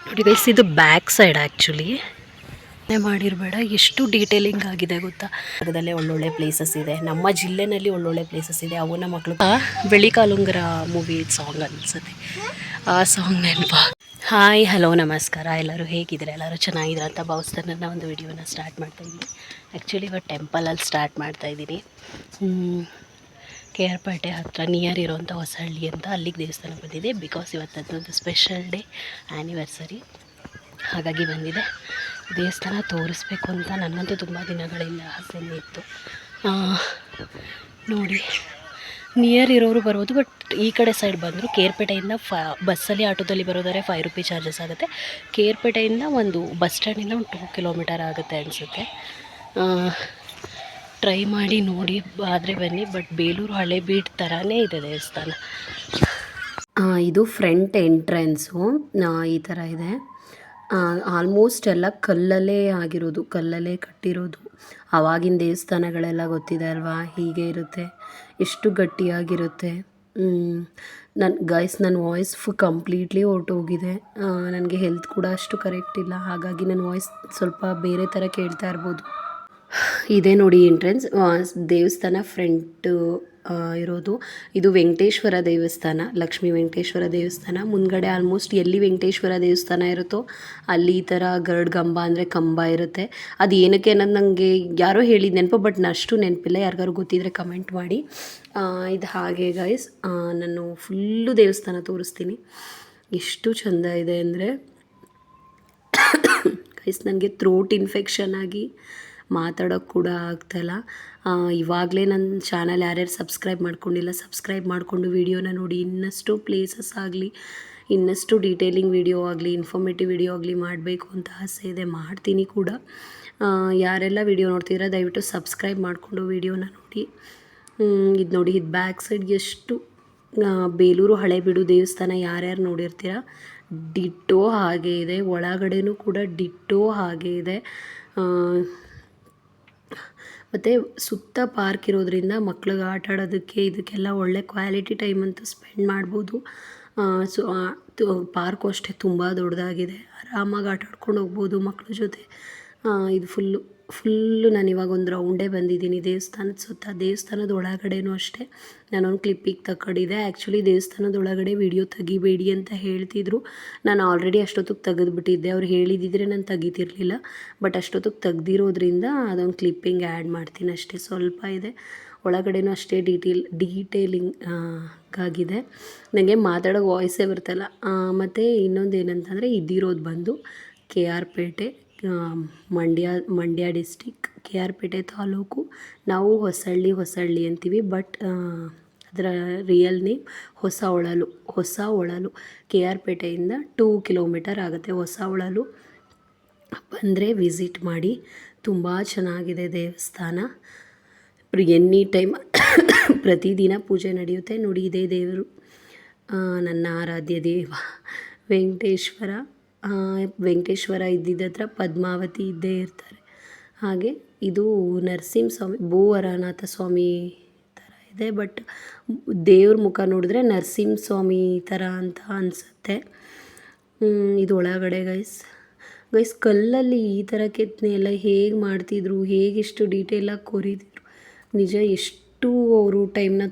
ನೋಡಿ ಗೈಸ್, ಇದು back side actually ಮಾಡಿರಬೇಡ, ಎಷ್ಟು ಡೀಟೇಲಿಂಗ್ ಆಗಿದೆ ಗೊತ್ತಾ. ಅದರಲ್ಲೇ ಒಳ್ಳೊಳ್ಳೆ ಪ್ಲೇಸಸ್ ಇದೆ, ನಮ್ಮ ಜಿಲ್ಲೆನಲ್ಲಿ ಒಳ್ಳೊಳ್ಳೆ ಪ್ಲೇಸಸ್ ಇದೆ. ಅವನ ಮಕ್ಕಳು ಬೆಳಿ ಕಾಲುಂಗರ ಮೂವಿ ಸಾಂಗ್ ಅನಿಸುತ್ತೆ, ಆ ಸಾಂಗ್ ನೆನಪ. ಹಾಯ್, ಹಲೋ, ನಮಸ್ಕಾರ. ಎಲ್ಲರೂ ಹೇಗಿದ್ದಾರೆ? ಎಲ್ಲರೂ ಚೆನ್ನಾಗಿದ್ದಾರೆ ಅಂತ ಭಾವಿಸ್ತಾರೆ. ನನ್ನ ಒಂದು ವಿಡಿಯೋನ ಸ್ಟಾರ್ಟ್ ಮಾಡ್ತಾಯಿದ್ದೀನಿ. ಆ್ಯಕ್ಚುಲಿ ಇವತ್ತು ಟೆಂಪಲಲ್ಲಿ ಸ್ಟಾರ್ಟ್ ಮಾಡ್ತಾಯಿದ್ದೀನಿ. ಕೆ ಆರ್ ಪೇಟೆ ಹತ್ತಿರ ನಿಯರ್ ಇರೋಂಥ ಹೊಸಹಳ್ಳಿ ಅಂತ, ಅಲ್ಲಿಗೆ ದೇವಸ್ಥಾನ ಬಂದಿದೆ. ಬಿಕಾಸ್ ಇವತ್ತು ಅದೊಂದು ಸ್ಪೆಷಲ್ ಡೇ, ಆ್ಯನಿವರ್ಸರಿ, ಹಾಗಾಗಿ ಬಂದಿದೆ. ದೇವಸ್ಥಾನ ತೋರಿಸ್ಬೇಕು ಅಂತ ನನಗಂತೂ ತುಂಬ ದಿನಗಳಿಂದ ಆಸೆನೇ ಇತ್ತು. ನೋಡಿ, ನಿಯರ್ ಇರೋರು ಬರ್ಬೋದು, ಬಟ್ ಈ ಕಡೆ ಸೈಡ್ ಬಂದರು ಕೇರ್ಪೇಟೆಯಿಂದ ಬಸ್ಸಲ್ಲಿ ಆಟೋದಲ್ಲಿ ಬರೋದಾರೆ 5 ರೂಪಿ ಚಾರ್ಜಸ್ ಆಗುತ್ತೆ. ಕೇರ್ಪೇಟೆಯಿಂದ ಒಂದು ಬಸ್ ಸ್ಟ್ಯಾಂಡಿಂದ ಒಂದು 2 ಕಿಲೋಮೀಟರ್ ಆಗುತ್ತೆ ಅನಿಸುತ್ತೆ. ಟ್ರೈ ಮಾಡಿ ನೋಡಿ, ಆದರೆ ಬನ್ನಿ. ಬಟ್ ಬೇಲೂರು ಹಳೇಬೀಡು ಥರನೇ ಇದೆ ದೇವಸ್ಥಾನ. ಇದು ಫ್ರಂಟ್ ಎಂಟ್ರೆನ್ಸು, ಈ ಥರ ಇದೆ. ಆಲ್ಮೋಸ್ಟ್ ಎಲ್ಲ ಕಲ್ಲಲ್ಲೇ ಆಗಿರೋದು, ಕಲ್ಲಲ್ಲೇ ಕಟ್ಟಿರೋದು. ಆವಾಗಿನ ದೇವಸ್ಥಾನಗಳೆಲ್ಲ ಗೊತ್ತಿದೆ ಅಲ್ವಾ, ಹೀಗೆ ಇರುತ್ತೆ, ಎಷ್ಟು ಗಟ್ಟಿಯಾಗಿರುತ್ತೆ. ನನ್ನ ವಾಯ್ಸ್ ಕಂಪ್ಲೀಟ್ಲಿ ಹೊರಟೋಗಿದೆ. ನನಗೆ ಹೆಲ್ತ್ ಕೂಡ ಅಷ್ಟು ಕರೆಕ್ಟ್ ಇಲ್ಲ, ಹಾಗಾಗಿ ನನ್ನ ವಾಯ್ಸ್ ಸ್ವಲ್ಪ ಬೇರೆ ಥರ ಕೇಳ್ತಾ ಇರ್ಬೋದು. ಇದೇ ನೋಡಿ ಎಂಟ್ರೆನ್ಸ್, ದೇವಸ್ಥಾನ ಫ್ರಂಟು ಇರೋದು. ಇದು ವೆಂಕಟೇಶ್ವರ ದೇವಸ್ಥಾನ, ಲಕ್ಷ್ಮೀ ವೆಂಕಟೇಶ್ವರ ದೇವಸ್ಥಾನ. ಮುಂದ್ಗಡೆ ಆಲ್ಮೋಸ್ಟ್ ಎಲ್ಲಿ ವೆಂಕಟೇಶ್ವರ ದೇವಸ್ಥಾನ ಇರುತ್ತೋ ಅಲ್ಲಿ ಈ ಥರ ಗರುಡ ಅಂದರೆ ಕಂಬ ಇರುತ್ತೆ. ಅದು ಏನಕ್ಕೆ ಅನ್ನೋದು ನನಗೆ ಯಾರೋ ಹೇಳಿದ ನೆನಪು, ಬಟ್ ಅಷ್ಟು ನೆನಪಿಲ್ಲ. ಯಾರಿಗಾರು ಗೊತ್ತಿದ್ದರೆ ಕಮೆಂಟ್ ಮಾಡಿ. ಇದು ಹಾಗೆ ಗೈಸ್, ನಾನು ಫುಲ್ಲು ದೇವಸ್ಥಾನ ತೋರಿಸ್ತೀನಿ. ಎಷ್ಟು ಚೆಂದ ಇದೆ ಅಂದರೆ ಗೈಸ್, ನನಗೆ ಥ್ರೋಟ್ ಇನ್ಫೆಕ್ಷನ್ ಆಗಿ ಮಾತಾಡೋಕ್ಕೆ ಕೂಡ ಆಗ್ತಾಯಿಲ್ಲ. ಇವಾಗಲೇ ನನ್ನ ಚಾನಲ್ ಯಾರ್ಯಾರು ಸಬ್ಸ್ಕ್ರೈಬ್ ಮಾಡ್ಕೊಂಡಿಲ್ಲ, ಸಬ್ಸ್ಕ್ರೈಬ್ ಮಾಡಿಕೊಂಡು ವೀಡಿಯೋನ ನೋಡಿ. ಇನ್ನಷ್ಟು ಪ್ಲೇಸಸ್ ಆಗಲಿ, ಇನ್ನಷ್ಟು ಡೀಟೇಲಿಂಗ್ ವಿಡಿಯೋ ಆಗಲಿ, ಇನ್ಫಾರ್ಮೇಟಿವ್ ವಿಡಿಯೋ ಆಗಲಿ ಮಾಡಬೇಕು ಅಂತ ಆಸೆ ಇದೆ, ಮಾಡ್ತೀನಿ ಕೂಡ. ಯಾರೆಲ್ಲ ವಿಡಿಯೋ ನೋಡ್ತಿದ್ದೀರಾ ದಯವಿಟ್ಟು ಸಬ್ಸ್ಕ್ರೈಬ್ ಮಾಡಿಕೊಂಡು ವೀಡಿಯೋನ ನೋಡಿ. ಇದು ನೋಡಿ, ಇದು ಬ್ಯಾಕ್ ಸೈಡ್ ಎಷ್ಟು ಬೇಲೂರು ಹಳೇಬೀಡು ದೇವಸ್ಥಾನ ಯಾರ್ಯಾರು ನೋಡಿರ್ತೀರ, ಡಿಟ್ಟೋ ಹಾಗೆ ಇದೆ. ಒಳಗಡೆನೂ ಕೂಡ ಡಿಟ್ಟೋ ಹಾಗೆ ಇದೆ. ಮತ್ತು ಸುತ್ತ ಪಾರ್ಕ್ ಇರೋದ್ರಿಂದ ಮಕ್ಳಿಗೆ ಆಟ ಆಡೋದಕ್ಕೆ ಇದಕ್ಕೆಲ್ಲ ಒಳ್ಳೆ ಕ್ವಾಲಿಟಿ ಟೈಮ್ ಅಂತ ಸ್ಪೆಂಡ್ ಮಾಡ್ಬೋದು. ಪಾರ್ಕು ಅಷ್ಟೇ ತುಂಬ ದೊಡ್ಡದಾಗಿದೆ, ಆರಾಮಾಗಿ ಆಟ ಆಡ್ಕೊಂಡು ಹೋಗ್ಬೋದು ಮಕ್ಳ ಜೊತೆ. ಇದು ಫುಲ್ಲು ನಾನು ಇವಾಗ ಒಂದು ರೌಂಡೇ ಬಂದಿದ್ದೀನಿ ದೇವಸ್ಥಾನದ ಸುತ್ತ. ದೇವಸ್ಥಾನದ ಒಳಗಡೆನೂ ಅಷ್ಟೇ ನಾನೊಂದು ಕ್ಲಿಪ್ಪಿಗೆ ತಗೊಂಡಿದ್ದೆ. ಆ್ಯಕ್ಚುಲಿ ದೇವಸ್ಥಾನದ ಒಳಗಡೆ ವಿಡಿಯೋ ತೆಗಿಬೇಡಿ ಅಂತ ಹೇಳ್ತಿದ್ರು. ನಾನು ಆಲ್ರೆಡಿ ಅಷ್ಟೊತ್ತಿಗೆ ತೆಗೆದುಬಿಟ್ಟಿದ್ದೆ. ಅವ್ರು ಹೇಳಿದಿದ್ರೆ ನಾನು ತೆಗಿತಿರ್ಲಿಲ್ಲ, ಬಟ್ ಅಷ್ಟೊತ್ತಿಗೆ ತೆಗ್ದಿರೋದ್ರಿಂದ ಅದೊಂದು ಕ್ಲಿಪ್ಪಿಂಗ್ ಆ್ಯಡ್ ಮಾಡ್ತೀನಿ ಅಷ್ಟೇ. ಸ್ವಲ್ಪ ಇದೆ, ಒಳಗಡೆನೂ ಅಷ್ಟೇ ಡೀಟೇಲಿಂಗ್ ಆಗಿದೆ. ನನಗೆ ಮಾತಾಡೋ ವಾಯ್ಸೇ ಬರ್ತಲ್ಲ. ಮತ್ತು ಇನ್ನೊಂದು ಏನಂತಂದರೆ, ಇದಿರೋದು ಬಂದು ಕೆ ಆರ್ ಪೇಟೆ, ಮಂಡ್ಯ ಡಿಸ್ಟಿಕ್, ಕೆ ಆರ್ ಪೇಟೆ ತಾಲೂಕು. ನಾವು ಹೊಸಹಳ್ಳಿ ಅಂತೀವಿ, ಬಟ್ ಅದರ ರಿಯಲ್ ನೇಮ್ ಹೊಸ ಹೊಳಲು. ಕೆ ಆರ್ ಪೇಟೆಯಿಂದ 2 ಕಿಲೋಮೀಟರ್ ಆಗುತ್ತೆ ಹೊಸ ಹೊಳಲು. ಬಂದರೆ ವಿಸಿಟ್ ಮಾಡಿ, ತುಂಬ ಚೆನ್ನಾಗಿದೆ ದೇವಸ್ಥಾನ. ಎನಿ ಟೈಮ್ ಪ್ರತಿದಿನ ಪೂಜೆ ನಡೆಯುತ್ತೆ. ನೋಡಿ, ಇದೇ ದೇವರು, ನನ್ನ ಆರಾಧ್ಯ ದೇವ ವೆಂಕಟೇಶ್ವರ ಇದ್ದಿದ್ದ ಹತ್ರ ಪದ್ಮಾವತಿ ಇದ್ದೇ ಇರ್ತಾರೆ. ಹಾಗೆ ಇದು ನರಸಿಂಹಸ್ವಾಮಿ, ಭೂವರನಾಥ ಸ್ವಾಮಿ ಥರ ಇದೆ, ಬಟ್ ದೇವ್ರ ಮುಖ ನೋಡಿದ್ರೆ ನರಸಿಂಹಸ್ವಾಮಿ ಥರ ಅಂತ ಅನಿಸುತ್ತೆ. ಇದು ಒಳಗಡೆ ಗೈಸ್, ಕಲ್ಲಲ್ಲಿ ಈ ಥರ ಕೆತ್ತನೆ ಎಲ್ಲ ಹೇಗೆ ಮಾಡ್ತಿದ್ರು, ಹೇಗೆಷ್ಟು ಡೀಟೇಲಾಗಿ ಕೊರಿತಿದ್ರು. ನಿಜ ಎಷ್ಟು ಅವರು ಟೈಮ್ನ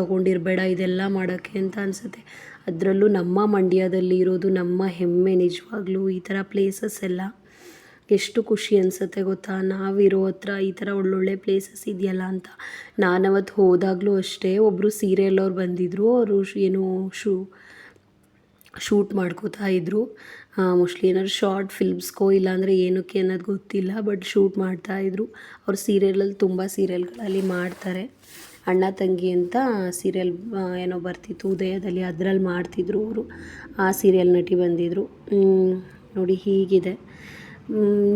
ತೊಗೊಂಡಿರಬೇಡ ಇದೆಲ್ಲ ಮಾಡೋಕ್ಕೆ ಅಂತ ಅನಿಸುತ್ತೆ. ಅದರಲ್ಲೂ ನಮ್ಮ ಮಂಡ್ಯದಲ್ಲಿ ಇರೋದು ನಮ್ಮ ಹೆಮ್ಮೆ ನಿಜವಾಗ್ಲೂ. ಈ ಥರ ಪ್ಲೇಸಸ್ ಎಲ್ಲ ಎಷ್ಟು ಖುಷಿ ಅನಿಸುತ್ತೆ ಗೊತ್ತಾ, ನಾವಿರೋ ಹತ್ರ ಈ ಥರ ಒಳ್ಳೊಳ್ಳೆ ಪ್ಲೇಸಸ್ ಇದೆಯಲ್ಲ ಅಂತ. ನಾನವತ್ತು ಹೋದಾಗಲೂ ಅಷ್ಟೇ, ಒಬ್ಬರು ಸೀರಿಯಲ್ ಅವ್ರು ಬಂದಿದ್ದರು. ಅವರು ಏನೋ ಶೂಟ್ ಮಾಡ್ಕೋತಾ ಇದ್ದರು. ಮೋಸ್ಟ್ಲಿ ಏನಾದ್ರು ಶಾರ್ಟ್ ಫಿಲ್ಮ್ಸ್ಗೋ ಇಲ್ಲಾಂದರೆ ಏನಕ್ಕೆ ಅನ್ನೋದು ಗೊತ್ತಿಲ್ಲ, ಬಟ್ ಶೂಟ್ ಮಾಡ್ತಾಯಿದ್ರು. ಅವ್ರು ಸೀರಿಯಲಲ್ಲಿ ತುಂಬ ಸೀರಿಯಲ್ಗಳಲ್ಲಿ ಮಾಡ್ತಾರೆ. ಅಣ್ಣ ತಂಗಿ ಅಂತ ಸೀರಿಯಲ್ ಏನೋ ಬರ್ತಿತ್ತು ಉದಯದಲ್ಲಿ, ಅದರಲ್ಲಿ ಮಾಡ್ತಿದ್ರು ಅವರು. ಆ ಸೀರಿಯಲ್ ನಟಿ ಬಂದಿದ್ದರು. ನೋಡಿ ಹೀಗಿದೆ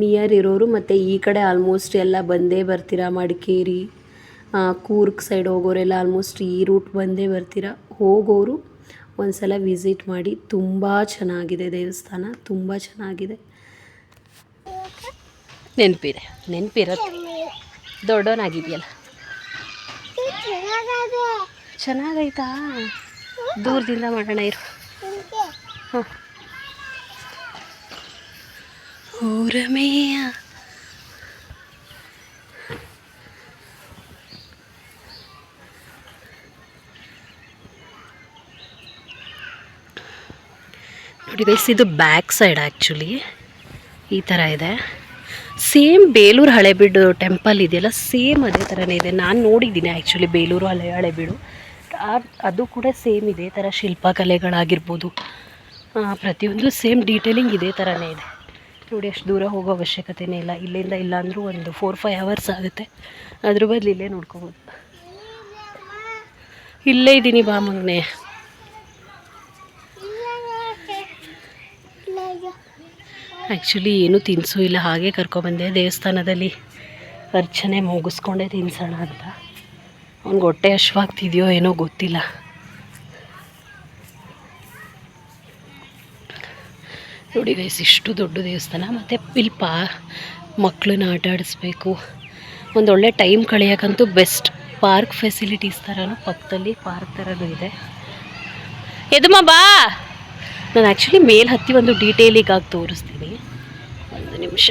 ನಿಯರ್ ಇರೋರು. ಮತ್ತು ಈ ಕಡೆ ಆಲ್ಮೋಸ್ಟ್ ಎಲ್ಲ ಬಂದೇ ಬರ್ತೀರಾ, ಮಡಿಕೇರಿ, ಕೂರ್ಗ್ ಸೈಡ್ ಹೋಗೋರೆಲ್ಲ ಆಲ್ಮೋಸ್ಟ್ ಈ ರೂಟ್ ಬಂದೇ ಬರ್ತೀರಾ. ಹೋಗೋರು ಒಂದು ಸಲ ವಿಸಿಟ್ ಮಾಡಿ, ತುಂಬ ಚೆನ್ನಾಗಿದೆ ದೇವಸ್ಥಾನ, ತುಂಬ ಚೆನ್ನಾಗಿದೆ. ನೆನಪಿರತ್ತೆ, ದೊಡ್ಡವನಾಗಿದೆಯಲ್ಲ. ಚೆನ್ನಾಗೈತಾ? ದೂರದಿಂದ ಮಾಡೋಣ ಇರು. ಹಾಂ, ಊರಮೇಯ ನೋಡಿ ಗೈಸ್, ಇದು ಬ್ಯಾಕ್ ಸೈಡ್ ಆ್ಯಕ್ಚುಲಿ ಈ ಥರ ಇದೆ. ಸೇಮ್ ಬೇಲೂರು ಹಳೆಬೀಡು ಟೆಂಪಲ್ ಇದೆಯಲ್ಲ, ಸೇಮ್ ಅದೇ ಥರನೇ ಇದೆ. ನಾನು ನೋಡಿದ್ದೀನಿ ಆ್ಯಕ್ಚುಲಿ ಬೇಲೂರು ಹಳೆಬೀಡು, ಅದು ಕೂಡ ಸೇಮ್ ಇದೇ ಥರ ಶಿಲ್ಪಕಲೆಗಳಾಗಿರ್ಬೋದು, ಪ್ರತಿಯೊಂದು ಸೇಮ್ ಡೀಟೇಲಿಂಗ್ ಇದೇ ಥರನೇ ಇದೆ. ನೋಡಿ, ಅಷ್ಟು ದೂರ ಹೋಗೋ ಅವಶ್ಯಕತೆಯೇ ಇಲ್ಲ. ಇಲ್ಲಿಂದ ಇಲ್ಲ ಅಂದರೂ ಒಂದು 4-5 ಅವರ್ಸ್ ಆಗುತ್ತೆ. ಅದ್ರ ಬದಲು ಇಲ್ಲೇ ನೋಡ್ಕೋಬೋದು. ಇಲ್ಲೇ ಇದ್ದೀನಿ ಬಾ ಮಗನೆ. ಆ್ಯಕ್ಚುಲಿ ಏನೂ ತಿನ್ನಿಸೂ ಇಲ್ಲ, ಹಾಗೆ ಕರ್ಕೊಬಂದೆ. ದೇವಸ್ಥಾನದಲ್ಲಿ ಅರ್ಚನೆ ಮುಗಿಸ್ಕೊಂಡೇ ತಿನ್ಸೋಣ ಅಂತ. ಅವ್ನಿಗೆ ಹೊಟ್ಟೆ ಹಶ್ವಾಗ್ತಿದೆಯೋ ಏನೋ ಗೊತ್ತಿಲ್ಲ. ನೋಡಿ ಗೈಸ್, ಇಷ್ಟು ದೊಡ್ಡ ದೇವಸ್ಥಾನ. ಮತ್ತು ಇಲ್ಲಿ ಮಕ್ಕಳನ್ನ ಆಟ ಆಡಿಸ್ಬೇಕು, ಒಂದೊಳ್ಳೆ ಟೈಮ್ ಕಳೆಯೋಕ್ಕಂತೂ ಬೆಸ್ಟ್. ಪಾರ್ಕ್ ಫೆಸಿಲಿಟೀಸ್ ಥರನೂ ಪಕ್ಕದಲ್ಲಿ ಪಾರ್ಕ್ ಥರನೂ ಇದೆ. ಎದಮ್ಮ ಬಾ, ನಾನು ಆ್ಯಕ್ಚುಲಿ ಮೇಲೆ ಹತ್ತಿ ಒಂದು ಡೀಟೇಲಿಗಾಗಿ ತೋರಿಸ್ತೀನಿ. ಒಂದು ನಿಮಿಷ.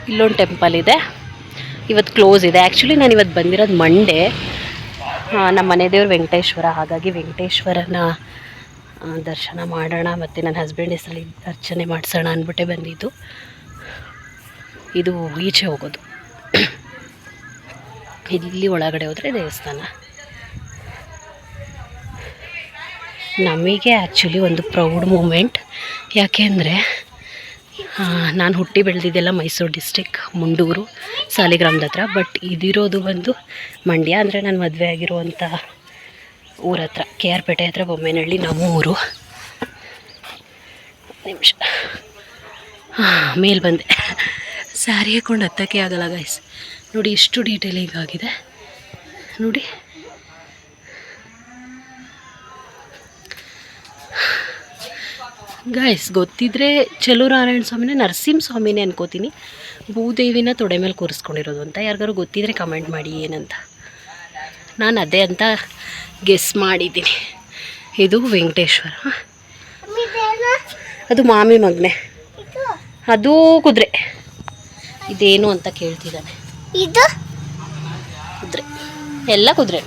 ಇಲ್ಲೊಂದು ಟೆಂಪಲ್ ಇದೆ, ಇವತ್ತು ಕ್ಲೋಸ್ ಇದೆ. ಆ್ಯಕ್ಚುಲಿ ನಾನು ಇವತ್ತು ಬಂದಿರೋದು ಮಂಡೇ. ನಮ್ಮ ಮನೆ ದೇವ್ರು ವೆಂಕಟೇಶ್ವರ, ಹಾಗಾಗಿ ವೆಂಕಟೇಶ್ವರನ ದರ್ಶನ ಮಾಡೋಣ ಮತ್ತು ನನ್ನ ಹಸ್ಬೆಂಡ್ ಹೆಸರಲ್ಲಿ ಅರ್ಚನೆ ಮಾಡಿಸೋಣ ಅಂದ್ಬಿಟ್ಟೆ ಬಂದಿದ್ದು. ಇದು ಈಚೆ ಹೋಗೋದು, ಇಲ್ಲಿ ಒಳಗಡೆ ಹೋದರೆ ದೇವಸ್ಥಾನ. ನಮಗೆ ಆ್ಯಕ್ಚುಲಿ ಒಂದು ಪ್ರೌಡ್ ಮೂಮೆಂಟ್. ಯಾಕೆಂದರೆ ನಾನು ಹುಟ್ಟಿ ಬೆಳೆದಿದ್ದೆಲ್ಲ ಮೈಸೂರು ಡಿಸ್ಟಿಕ್, ಮುಂಡೂರು ಸಾಲಿಗ್ರಾಮದ ಹತ್ರ. ಬಟ್ ಇದಿರೋದು ಬಂದು ಮಂಡ್ಯ, ಅಂದರೆ ನಾನು ಮದುವೆ ಆಗಿರುವಂಥ ಊರ ಹತ್ರ, ಕೆ ಆರ್ ಪೇಟೆ ಹತ್ರ ಬೊಮ್ಮೇನಹಳ್ಳಿ ನಮ್ಮ ಊರು. ನಿಮಿಷ, ಮೇಲೆ ಬಂದೆ. ಸ್ಯಾರಿ ಹಾಕ್ಕೊಂಡು ಹತ್ತಕ್ಕೆ ಆಗಲ್ಲ ಗೈಸ್. ನೋಡಿ ಎಷ್ಟು ಡೀಟೇಲಿಂಗ್ ಆಗಿದೆ ನೋಡಿ. ಗೈಸ್, ಗೊತ್ತಿದ್ದರೆ ಚೆಲುವನಾರಾಯಣ ಸ್ವಾಮಿನೇ ನರಸಿಂಹ ಸ್ವಾಮಿನೇ ಅನ್ಕೋತೀನಿ, ಭೂದೇವಿನ ತೊಡೆ ಮೇಲೆ ಕೂರಿಸ್ಕೊಂಡಿರೋದು ಅಂತ. ಯಾರಿಗಾರು ಗೊತ್ತಿದ್ದರೆ ಕಮೆಂಟ್ ಮಾಡಿ ಏನಂತ. ನಾನು ಅದೇ ಅಂತ ಗೆಸ್ ಮಾಡಿದ್ದೀನಿ. ಇದು ವೆಂಕಟೇಶ್ವರ, ಅದು ಮಾಮಿ ಮಗನೆ, ಅದು ಕುದುರೆ. ಇದೇನು ಅಂತ ಕೇಳ್ತಿದ್ದಾನೆ. ಇದು ಕುದುರೆ, ಎಲ್ಲ ಕುದುರೆ.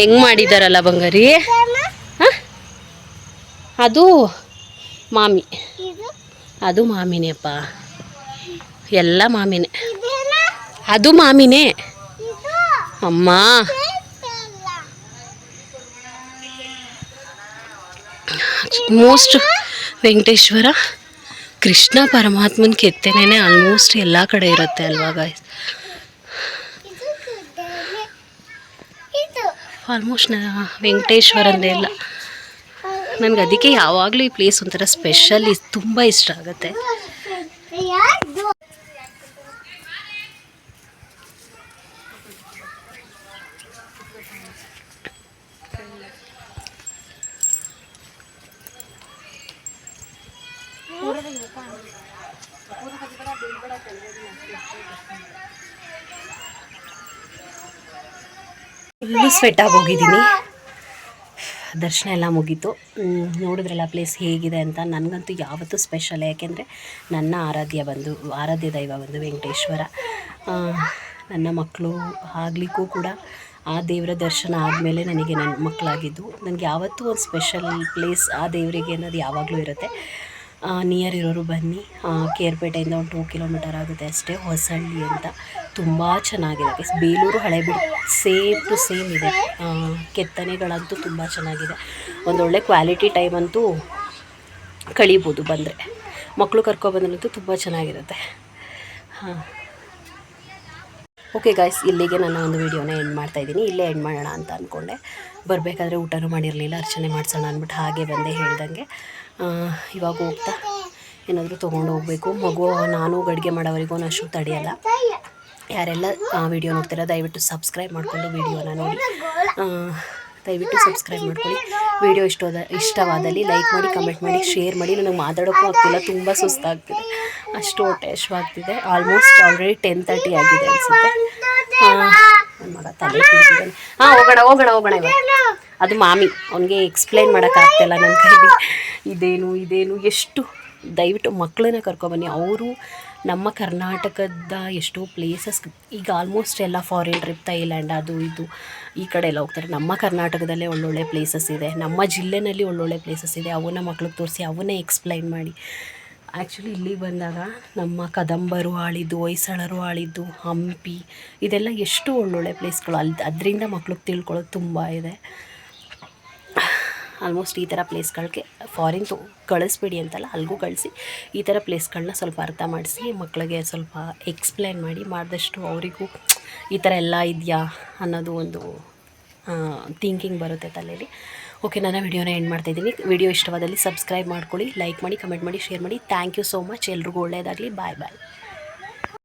ಹೆಂಗೆ ಮಾಡಿದಾರಲ್ಲ ಬಂಗಾರಿ. ಹಾಂ, ಅದು ಮಾಮಿ, ಅದು ಮಾಮಿನೇ ಅಪ್ಪ, ಎಲ್ಲ ಮಾಮಿನೇ. ಅದು ಮಾಮಿನೇ ಅಮ್ಮ. ಮೋಸ್ಟ್ ವೆಂಕಟೇಶ್ವರ ಕೃಷ್ಣ ಪರಮಾತ್ಮನ ಕೆತ್ತನೆನೇ ಆಲ್ಮೋಸ್ಟ್ ಎಲ್ಲ ಕಡೆ ಇರುತ್ತೆ ಅಲ್ವಾ ಗಾಯ್ಸ್. ಆಲ್ಮೋಸ್ಟ್ ವೆಂಕಟೇಶ್ವರಂದೇ ಎಲ್ಲ. ನನಗೆ ಅದಕ್ಕೆ ಯಾವಾಗಲೂ ಈ ಪ್ಲೇಸ್ ಒಂಥರ ಸ್ಪೆಷಲ್, ತುಂಬ ಇಷ್ಟ ಆಗುತ್ತೆ. ಫುಲ್ಲು ಸ್ವೆಟ್ ಆಗೋಗಿದ್ದೀನಿ. ದರ್ಶನ ಎಲ್ಲ ಮುಗೀತು. ನೋಡಿದ್ರಲ್ಲ ಪ್ಲೇಸ್ ಹೇಗಿದೆ ಅಂತ. ನನಗಂತೂ ಯಾವತ್ತೂ ಸ್ಪೆಷಲ್, ಯಾಕೆಂದರೆ ನನ್ನ ಆರಾಧ್ಯ ದೈವ ಬಂದು ವೆಂಕಟೇಶ್ವರ. ನನ್ನ ಮಕ್ಕಳು ಆಗಲಿಕ್ಕೂ ಕೂಡ ಆ ದೇವರ ದರ್ಶನ ಆದಮೇಲೆ ನನಗೆ ನನ್ನ ಮಕ್ಕಳಾಗಿದ್ದು. ನನಗೆ ಯಾವತ್ತೂ ಒಂದು ಸ್ಪೆಷಲ್ ಪ್ಲೇಸ್ ಆ ದೇವರಿಗೆ ಅನ್ನೋದು ಯಾವಾಗಲೂ ಇರುತ್ತೆ. ನಿಯರ್ ಇರೋರು ಬನ್ನಿ. ಕೆ ಆರ್ ಪೇಟೆಯಿಂದ ಒಂದು 2 ಕಿಲೋಮೀಟರ್ ಆಗುತ್ತೆ ಅಷ್ಟೇ, ಹೊಸಳ್ಳಿ ಅಂತ. ತುಂಬ ಚೆನ್ನಾಗಿದೆ. Belur Halebidu same to same ಇದೆ. ಕೆತ್ತನೆಗಳಂತೂ ತುಂಬ ಚೆನ್ನಾಗಿದೆ. ಒಂದೊಳ್ಳೆ ಕ್ವಾಲಿಟಿ ಟೈಮ್ ಅಂತೂ ಕಳೀಬೋದು ಬಂದರೆ. ಮಕ್ಕಳು ಕರ್ಕೊಬಂದ್ರಂತೂ ತುಂಬ ಚೆನ್ನಾಗಿರುತ್ತೆ. ಹಾಂ, ಓಕೆ ಗಾಯ್ಸ್, ಇಲ್ಲಿಗೆ ನನ್ನ ಒಂದು ವೀಡಿಯೋನ ಎಂಡ್ ಮಾಡ್ತಾಯಿದ್ದೀನಿ. ಇಲ್ಲೇ ಎಂಡ್ ಮಾಡೋಣ ಅಂತ ಅಂದ್ಕೊಂಡೆ. ಬರಬೇಕಾದ್ರೆ ಊಟನೂ ಮಾಡಿರಲಿಲ್ಲ, ಅರ್ಚನೆ ಮಾಡಿಸೋಣ ಅಂದ್ಬಿಟ್ಟು ಹಾಗೆ ಬಂದೆ ಹೇಳ್ದಂಗೆ. ಇವಾಗ ಹೋಗ್ತಾ ಏನಾದರೂ ತೊಗೊಂಡು ಹೋಗಬೇಕು. ನಾನು ಅಡುಗೆ ಮಾಡೋವರೆಗೂ ಅಷ್ಟು ತಡೆಯಲ್ಲ. ಯಾರೆಲ್ಲ ವೀಡಿಯೋ ನೋಡ್ತೀರಾ ದಯವಿಟ್ಟು ಸಬ್ಸ್ಕ್ರೈಬ್ ಮಾಡಿಕೊಂಡು ವೀಡಿಯೋನ ನೋಡಿ. ದಯವಿಟ್ಟು ಸಬ್ಸ್ಕ್ರೈಬ್ ಮಾಡ್ಕೊಳ್ಳಿ. ವೀಡಿಯೋ ಇಷ್ಟವಾದಲ್ಲಿ ಲೈಕ್ ಮಾಡಿ, ಕಮೆಂಟ್ ಮಾಡಿ, ಶೇರ್ ಮಾಡಿ. ನನಗೆ ಮಾತಾಡೋಕ್ಕೂ ಆಗ್ತಿಲ್ಲ, ತುಂಬ ಸುಸ್ತಾಗ್ತಿದೆ, ಅಷ್ಟು ಹೊಟ್ಟೆ ಹಶ್ವಾಗ್ತಿದೆ. ಆಲ್ಮೋಸ್ಟ್ ಆಲ್ರೆಡಿ 10:30 ಆಗಿದೆ ಅನಿಸುತ್ತೆ. ನನ್ನ ಮಗ ತಲೆ ತಿಂತಿದ್ದಾನೆ. ಹೋಗೋಣ ಇವಾಗ. ಅದು ಮಾಮಿ, ಅವನಿಗೆ ಎಕ್ಸ್ಪ್ಲೈನ್ ಮಾಡೋಕ್ಕಾಗ್ತಾಯಿಲ್ಲ ನನ್ನ ಕೈಲಿ ಇದೇನು ಎಷ್ಟು. ದಯವಿಟ್ಟು ಮಕ್ಕಳನ್ನ ಕರ್ಕೊಬನ್ನಿ. ಅವರು ನಮ್ಮ ಕರ್ನಾಟಕದ ಎಷ್ಟೋ ಪ್ಲೇಸಸ್ ಈಗ ಆಲ್ಮೋಸ್ಟ್ ಎಲ್ಲ ಫಾರಿನ್ ಟ್ರಿಪ್, ಥೈಲ್ಯಾಂಡ್ ಅದು ಇದು ಈ ಕಡೆ ಎಲ್ಲ ಹೋಗ್ತಾರೆ. ನಮ್ಮ ಕರ್ನಾಟಕದಲ್ಲೇ ಒಳ್ಳೊಳ್ಳೆ ಪ್ಲೇಸಸ್ ಇದೆ, ನಮ್ಮ ಜಿಲ್ಲೆಯಲ್ಲಿ ಒಳ್ಳೊಳ್ಳೆ ಪ್ಲೇಸಸ್ ಇದೆ. ಅವನ್ನ ಮಕ್ಳಿಗೆ ತೋರಿಸಿ ಅವನ್ನೇ ಎಕ್ಸ್ಪ್ಲೈನ್ ಮಾಡಿ. ಆ್ಯಕ್ಚುಲಿ ಇಲ್ಲಿಗೆ ಬಂದಾಗ ನಮ್ಮ ಕದಂಬರು ಆಳಿದ್ದು, ಹೊಯ್ಸಳರು ಆಳಿದ್ದು, ಹಂಪಿ ಇದೆಲ್ಲ ಎಷ್ಟು ಒಳ್ಳೊಳ್ಳೆ ಪ್ಲೇಸ್ಗಳು. ಅದರಿಂದ ಮಕ್ಳಿಗೆ ತಿಳ್ಕೊಳ್ಳೋದು ತುಂಬ ಇದೆ. ಆಲ್ಮೋಸ್ಟ್ ಈ ಥರ ಪ್ಲೇಸ್ಗಳಿಗೆ ಫಾರಿನ್ ಕಳಿಸ್ಬೇಡಿ ಅಂತಲ್ಲ, ಅಲ್ಲಿಗೂ ಕಳಿಸಿ ಈ ಥರ ಪ್ಲೇಸ್ಗಳನ್ನ ಸ್ವಲ್ಪ ಅರ್ಥ ಮಾಡಿಸಿ ಮಕ್ಕಳಿಗೆ ಸ್ವಲ್ಪ ಎಕ್ಸ್ಪ್ಲೈನ್ ಮಾಡಿದಷ್ಟು ಅವರಿಗೂ ಈ ಥರ ಎಲ್ಲ ಇದೆಯಾ ಅನ್ನೋದು ಒಂದು ಥಿಂಕಿಂಗ್ ಬರುತ್ತೆ ತಲೆಯಲ್ಲಿ. ಓಕೆ, ನನ್ನ ವಿಡಿಯೋನ ಎಂಡ್ ಮಾಡ್ತಾಯಿದ್ದೀನಿ. ವಿಡಿಯೋ ಇಷ್ಟವಾದಲ್ಲಿ ಸಬ್ಸ್ಕ್ರೈಬ್ ಮಾಡ್ಕೊಳ್ಳಿ, ಲೈಕ್ ಮಾಡಿ, ಕಮೆಂಟ್ ಮಾಡಿ, ಶೇರ್ ಮಾಡಿ. Thank you so much. ಎಲ್ರಿಗೂ ಒಳ್ಳೆಯದಾಗಲಿ. ಬಾಯ್ ಬಾಯ್.